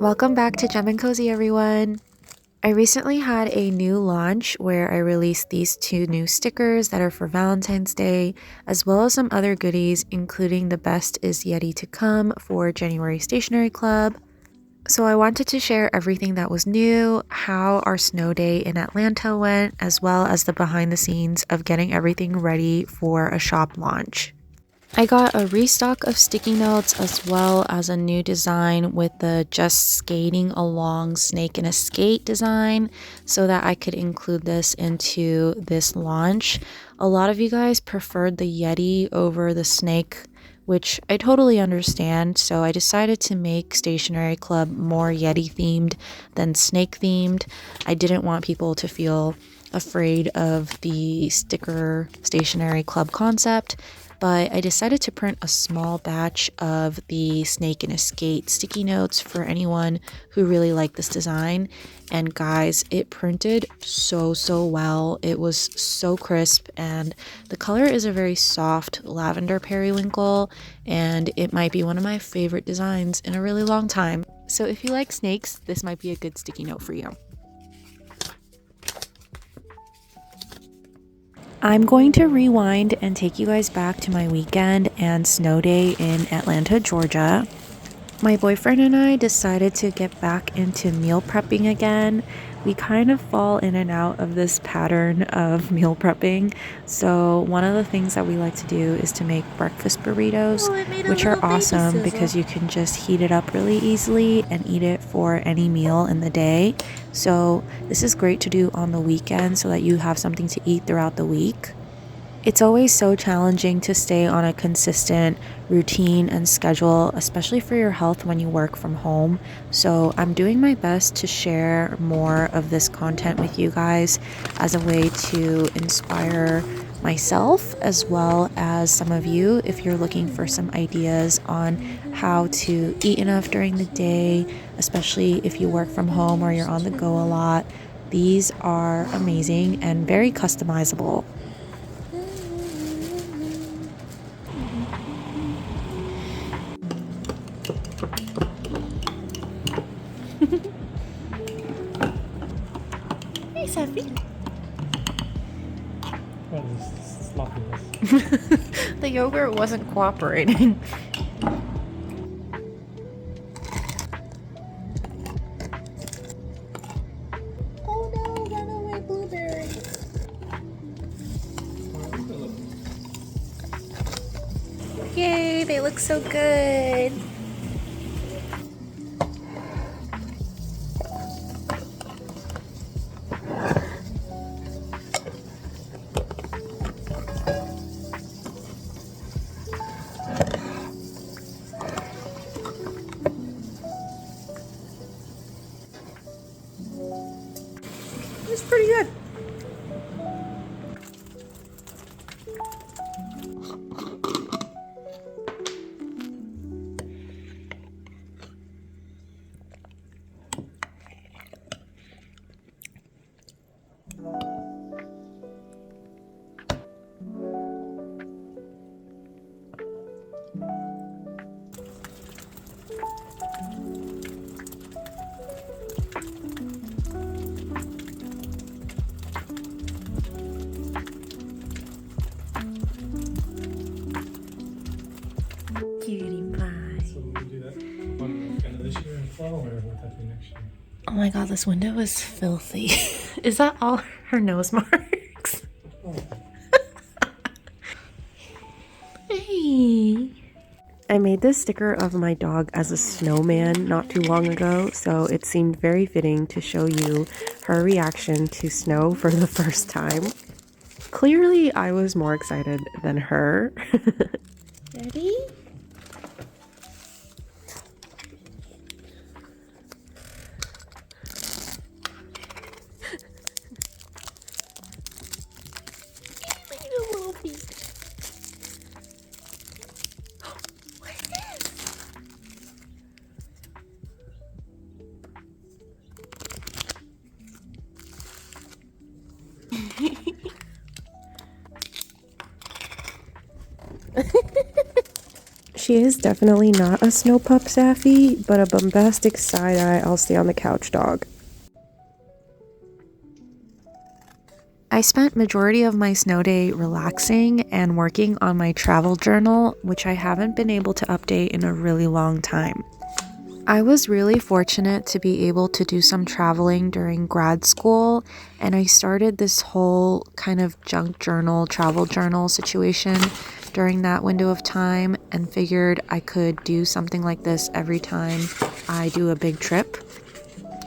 Welcome back to Gem and Cozy, everyone. I recently had a new launch where I released these two new stickers that are for Valentine's Day, as well as some other goodies, including the best is yet to come for January Stationery Club. So I wanted to share everything that was new, how our snow day in Atlanta went, as well as the behind the scenes of getting everything ready for a shop launch. I got a restock of sticky notes as well as a new design with the just skating along snake in a skate design so that I could include this into this launch. A lot of you guys preferred the Yeti over the snake, which I totally understand, so I decided to make Stationery Club more Yeti themed than snake themed. I didn't want people to feel afraid of the sticker Stationery Club concept, but I decided to print a small batch of the snake in a skate sticky notes for anyone who really liked this design. And guys, it printed so well. It was so crisp, and the color is a very soft lavender periwinkle, and it might be one of my favorite designs in a really long time. So if you like snakes, this might be a good sticky note for you. I'm going to rewind and take you guys back to my weekend and snow day in Atlanta, Georgia. My boyfriend and I decided to get back into meal prepping again. We kind of fall in and out of this pattern of meal prepping. So one of the things that we like to do is to make breakfast burritos, which are awesome because you can just heat it up really easily and eat it for any meal in the day. So this is great to do on the weekend so that you have something to eat throughout the week. It's always so challenging to stay on a consistent routine and schedule, especially for your health when you work from home. So I'm doing my best to share more of this content with you guys as a way to inspire myself as well as some of you if you're looking for some ideas on how to eat enough during the day, especially if you work from home or you're on the go a lot. These are amazing and very customizable. Hey, Sophie. What is sloppiness? The yogurt wasn't cooperating. Oh no, runaway blueberry. Yay, they look so good. It's pretty good. Cutie pie. So we'll do that one at the end of this year in fall, or would that be next year? Oh my god, this window is filthy. Is that all her nose marks? Oh. Hey. I made this sticker of my dog as a snowman not too long ago, so it seemed very fitting to show you her reaction to snow for the first time. Clearly, I was more excited than her. Ready? Little feet. What's this? She is definitely not a snow pup Saffy, but a bombastic side-eye I'll stay on the couch dog. I spent majority of my snow day relaxing and working on my travel journal, which I haven't been able to update in a really long time. I was really fortunate to be able to do some traveling during grad school, and I started this whole kind of junk journal, travel journal situation during that window of time and figured I could do something like this every time I do a big trip.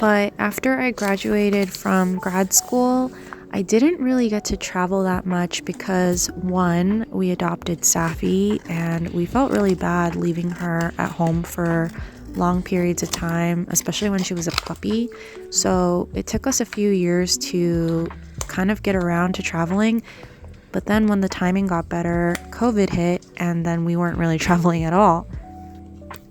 But after I graduated from grad school, I didn't really get to travel that much because one, we adopted Safi and we felt really bad leaving her at home for long periods of time, especially when she was a puppy. So it took us a few years to kind of get around to traveling. But then when the timing got better, COVID hit and then we weren't really traveling at all.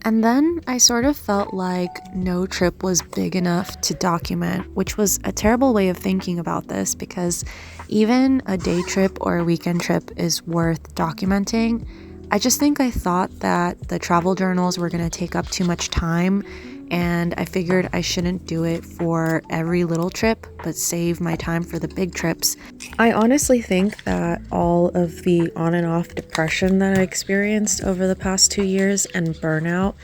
And then I sort of felt like no trip was big enough to document, which was a terrible way of thinking about this because even a day trip or a weekend trip is worth documenting. I just think I thought that the travel journals were going to take up too much time, and I figured I shouldn't do it for every little trip, but save my time for the big trips. I honestly think that all of the on and off depression that I experienced over the past 2 years and burnout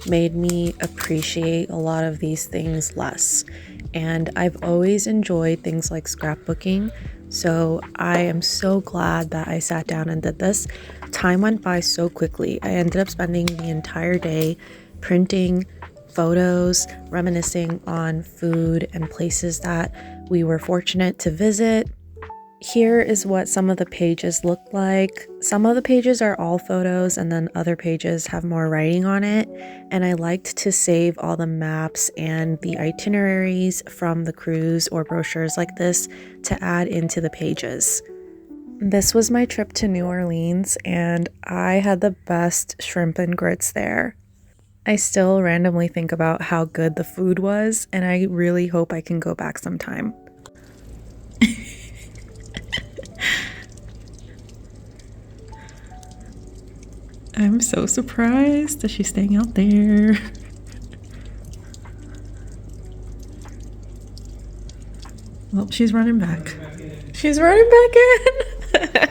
made me appreciate a lot of these things less. And I've always enjoyed things like scrapbooking, so I am so glad that I sat down and did this. Time went by so quickly. I ended up spending the entire day printing photos, reminiscing on food and places that we were fortunate to visit. Here is what some of the pages look like. Some of the pages are all photos and then other pages have more writing on it. And I liked to save all the maps and the itineraries from the cruise or brochures like this to add into the pages. This was my trip to New Orleans and I had the best shrimp and grits there. I still randomly think about how good the food was, and I really hope I can go back sometime. I'm so surprised that she's staying out there. Well, she's running back. She's running back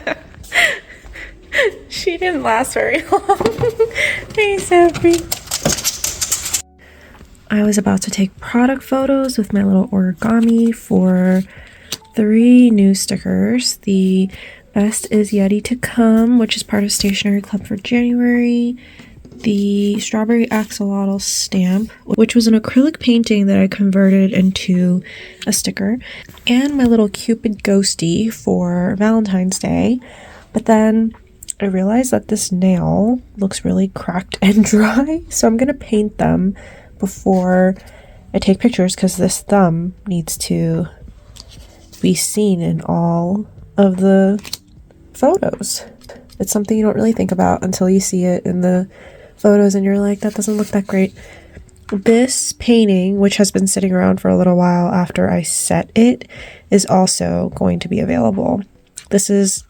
in. She didn't last very long. Hey, Sappy. I was about to take product photos with my little origami for 3 new stickers. The best is Yeti to Come, which is part of Stationery Club for January. The strawberry axolotl stamp, which was an acrylic painting that I converted into a sticker. And my little Cupid ghosty for Valentine's Day. But then I realized that this nail looks really cracked and dry, so I'm gonna paint them before I take pictures because this thumb needs to be seen in all of the photos. It's something you don't really think about until you see it in the photos and you're like, that doesn't look that great. This painting, which has been sitting around for a little while after I set it, is also going to be available. This is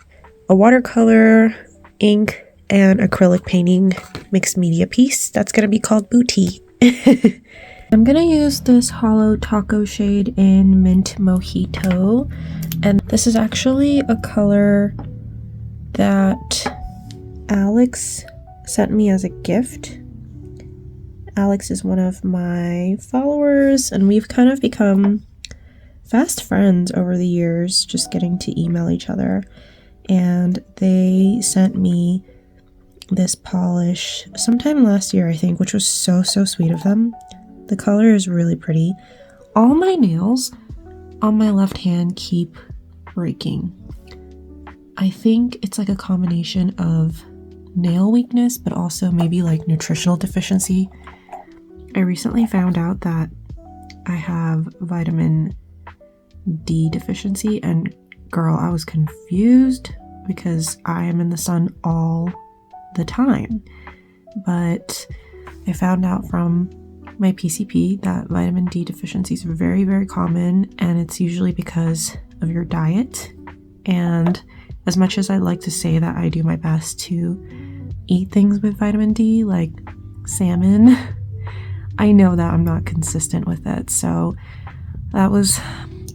a watercolor, ink, and acrylic painting mixed media piece that's going to be called Booty. I'm gonna use this hollow taco shade in Mint Mojito, and this is actually a color that Alex sent me as a gift. Alex is one of my followers, and we've kind of become fast friends over the years, just getting to email each other, and they sent me this polish sometime last year, I think, which was so sweet of them. The color is really pretty. All my nails on my left hand keep breaking. I think it's like a combination of nail weakness, but also maybe like nutritional deficiency. I recently found out that I have vitamin D deficiency, and girl, I was confused because I am in the sun all the time. But I found out from my PCP that vitamin D deficiencies are very common, and it's usually because of your diet. And as much as I like to say that I do my best to eat things with vitamin D, like salmon. I know that I'm not consistent with it, so that was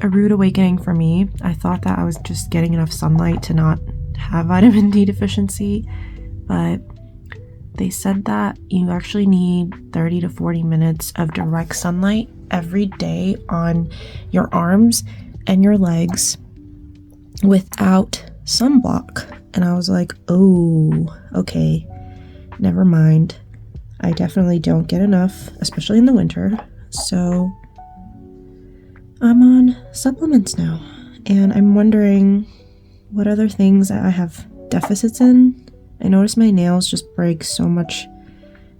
a rude awakening for me. I thought that I was just getting enough sunlight to not have vitamin D deficiency, but they said that you actually need 30 to 40 minutes of direct sunlight every day on your arms and your legs without sunblock. And I was like, oh, okay, never mind. I definitely don't get enough, especially in the winter. So I'm on supplements now, and I'm wondering what other things I have deficits in. I notice my nails just break so much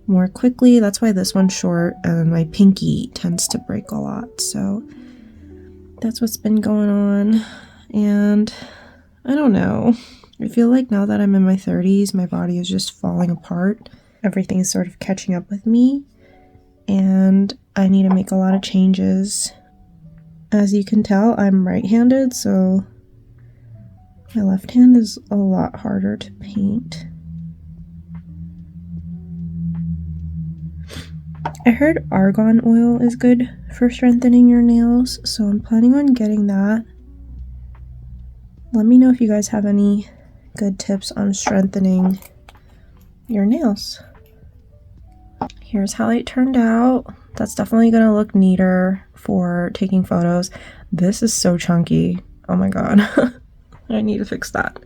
more quickly. That's why this one's short, and my pinky tends to break a lot. So that's what's been going on. And I don't know. I feel like now that I'm in my 30s, my body is just falling apart. Everything's sort of catching up with me, and I need to make a lot of changes. As you can tell, I'm right-handed, so my left hand is a lot harder to paint. I heard argan oil is good for strengthening your nails, so I'm planning on getting that. Let me know if you guys have any good tips on strengthening your nails. Here's how it turned out. That's definitely gonna look neater for taking photos. This is so chunky. Oh my god. I need to fix that.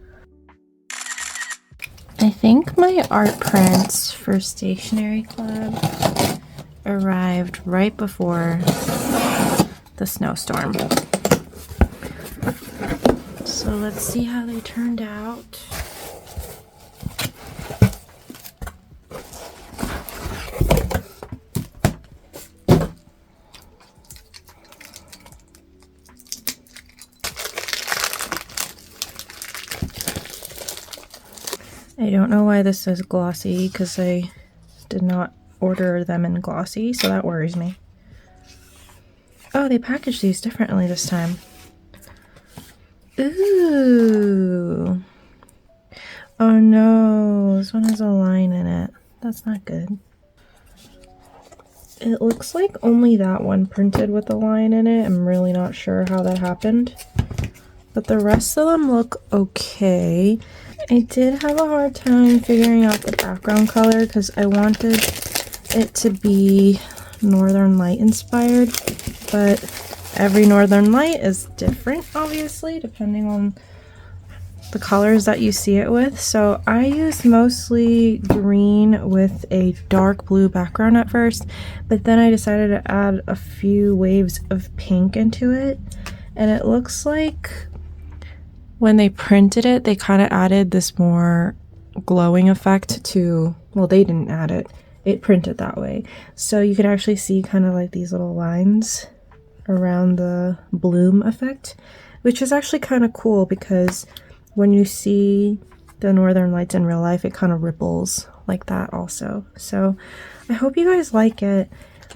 I think my art prints for Stationery Club arrived right before the snowstorm. So let's see how they turned out. I don't know why this says glossy, because I did not order them in glossy, so that worries me. Oh, they packaged these differently this time. Ooh. Oh no, this one has a line in it. That's not good. It looks like only that one printed with a line in it. I'm really not sure how that happened. But the rest of them look okay. I did have a hard time figuring out the background color because I wanted it to be Northern Light inspired, but every Northern Light is different, obviously, depending on the colors that you see it with. So I used mostly green with a dark blue background at first, but then I decided to add a few waves of pink into it, and it looks like when they printed it, they kind of added this more glowing effect to, well, they didn't add it. It printed that way. So you could actually see kind of like these little lines around the bloom effect, which is actually kind of cool because when you see the Northern Lights in real life, it kind of ripples like that also. So I hope you guys like it.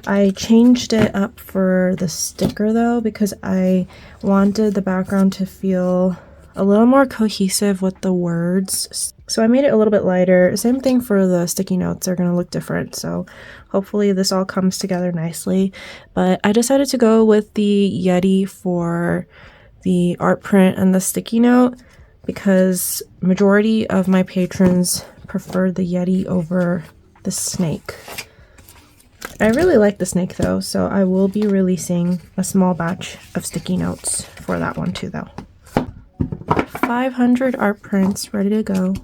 I changed it up for the sticker though, because I wanted the background to feel a little more cohesive with the words. So I made it a little bit lighter. Same thing for the sticky notes. They're going to look different. So hopefully this all comes together nicely. But I decided to go with the Yeti for the art print and the sticky note because majority of my patrons prefer the Yeti over the snake. I really like the snake though, so I will be releasing a small batch of sticky notes for that one too though. 500 art prints ready to go.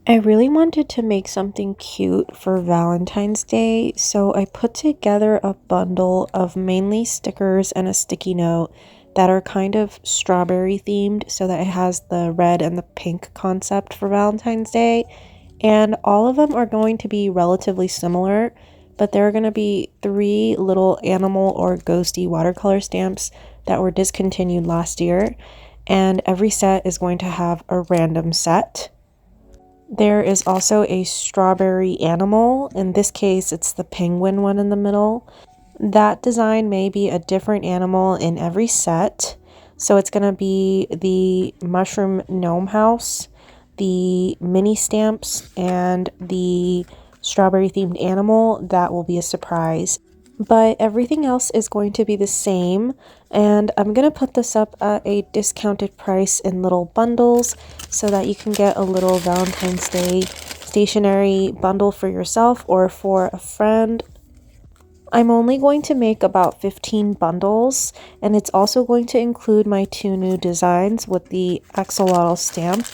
I really wanted to make something cute for Valentine's Day, so I put together a bundle of mainly stickers and a sticky note that are kind of strawberry themed, so that it has the red and the pink concept for Valentine's Day. And all of them are going to be relatively similar, but there are going to be 3 little animal or ghosty watercolor stamps that were discontinued last year. And every set is going to have a random set. There is also a strawberry animal. In this case, it's the penguin one in the middle. That design may be a different animal in every set. So it's going to be the mushroom gnome house, the mini stamps and the strawberry themed animal, that will be a surprise. But everything else is going to be the same, and I'm going to put this up at a discounted price in little bundles so that you can get a little Valentine's Day stationery bundle for yourself or for a friend. I'm only going to make about 15 bundles, and it's also going to include my 2 new designs with the axolotl stamp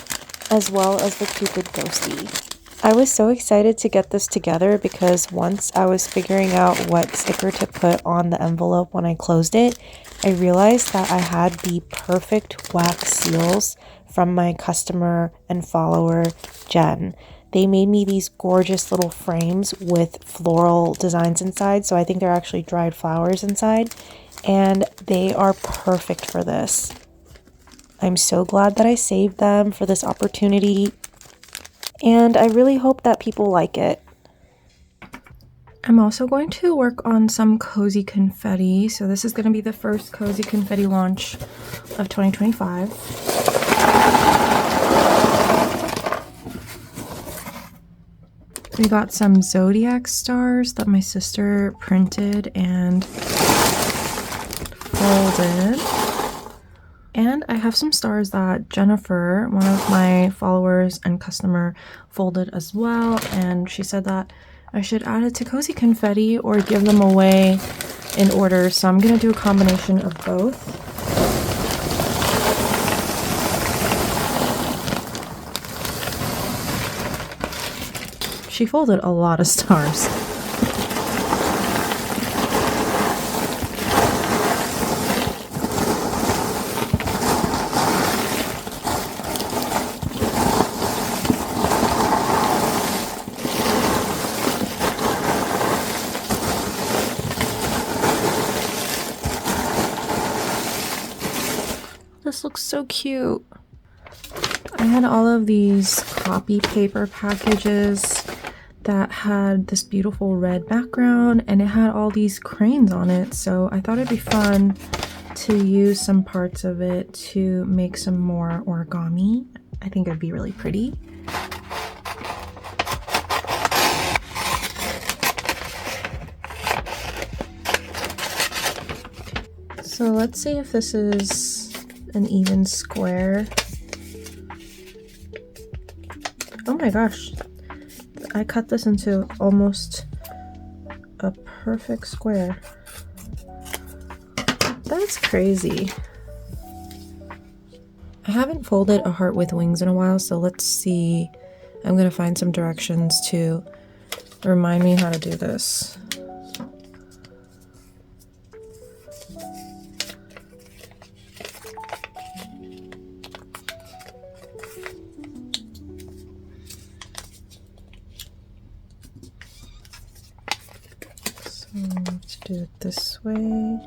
as well as the Cupid ghosty. I was so excited to get this together because once I was figuring out what sticker to put on the envelope when I closed it, I realized that I had the perfect wax seals from my customer and follower, Jen. They made me these gorgeous little frames with floral designs inside, so I think they're actually dried flowers inside, and they are perfect for this. I'm so glad that I saved them for this opportunity, and I really hope that people like it. I'm also going to work on some cozy confetti. So this is going to be the first cozy confetti launch of 2025. We got some zodiac stars that my sister printed and folded. And I have some stars that Jennifer, one of my followers and customer, folded as well. And she said that I should add it to cozy confetti or give them away in order. So I'm going to do a combination of both. She folded a lot of stars. This looks so cute. I had all of these copy paper packages that had this beautiful red background, and it had all these cranes on it, so I thought it'd be fun to use some parts of it to make some more origami. I think it'd be really pretty. So let's see if this is an even square. Oh my gosh, I cut this into almost a perfect square. That's crazy. I haven't folded a heart with wings in a while, so let's see. I'm gonna find some directions to remind me how to do this. Let's do it this way.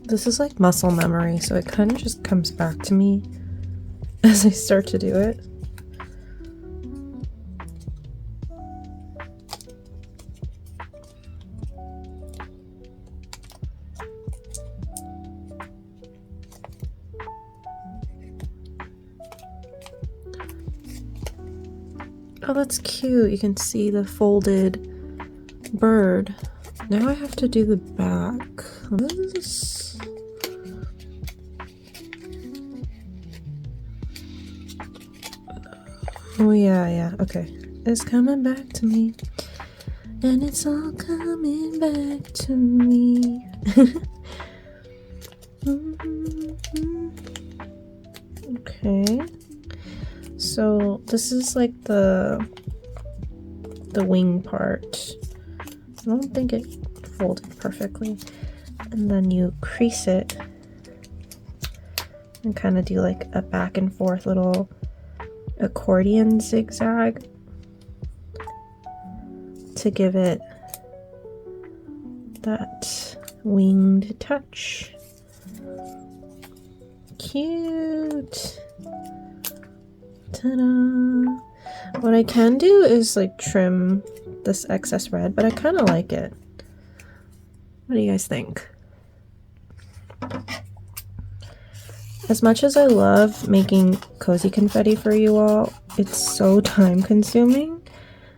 This is like muscle memory, so it kind of just comes back to me as I start to do it. Oh, that's cute. You can see the folded bird. Now I have to do the back. This. Oh, yeah, okay. It's coming back to me. And it's all coming back to me. Okay. So this is like the wing part. I don't think it folded perfectly. And then you crease it and kind of do like a back and forth little accordion zigzag to give it that winged touch. Cute. Ta-da! What I can do is like trim this excess red, but I kind of like it. What do you guys think? As much as I love making cozy confetti for you all, it's so time consuming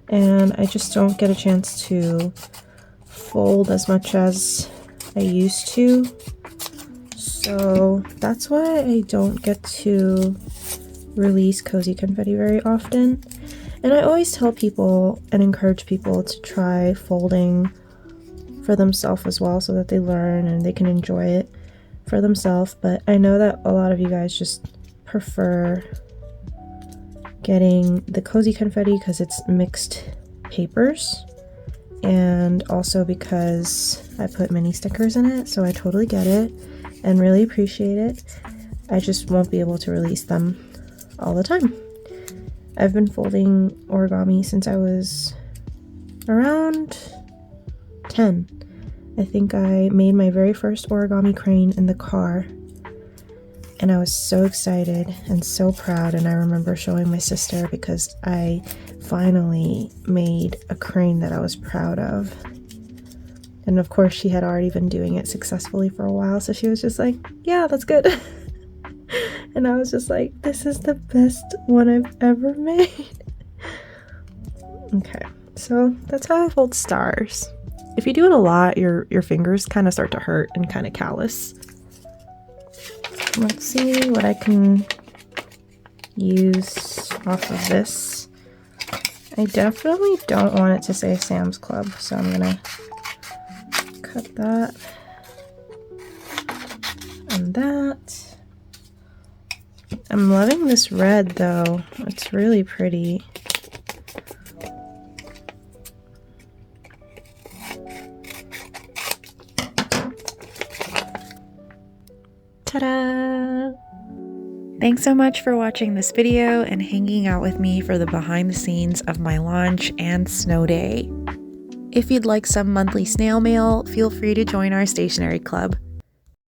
and I just don't get a chance to fold as much as I used to. So that's why I don't get to release cozy confetti very often. And I always tell people and encourage people to try folding for themselves as well so that they learn and they can enjoy it for themselves. But I know that a lot of you guys just prefer getting the cozy confetti because it's mixed papers and also because I put mini stickers in it, so I totally get it and really appreciate it. I just won't be able to release them all the time. I've been folding origami since I was around 10. I think I made my very first origami crane in the car and I was so excited and so proud, and I remember showing my sister because I finally made a crane that I was proud of. And of course she had already been doing it successfully for a while, so she was just like, yeah, that's good. And I was just like, this is the best one I've ever made. Okay, so that's how I fold stars. If you do it a lot, your fingers kind of start to hurt and kind of callous. Let's see what I can use off of this. I definitely don't want it to say Sam's Club, so I'm gonna cut that and that. I'm loving this red though, it's really pretty. Ta-da! Thanks so much for watching this video and hanging out with me for the behind the scenes of my launch and snow day. If you'd like some monthly snail mail, feel free to join our stationery club.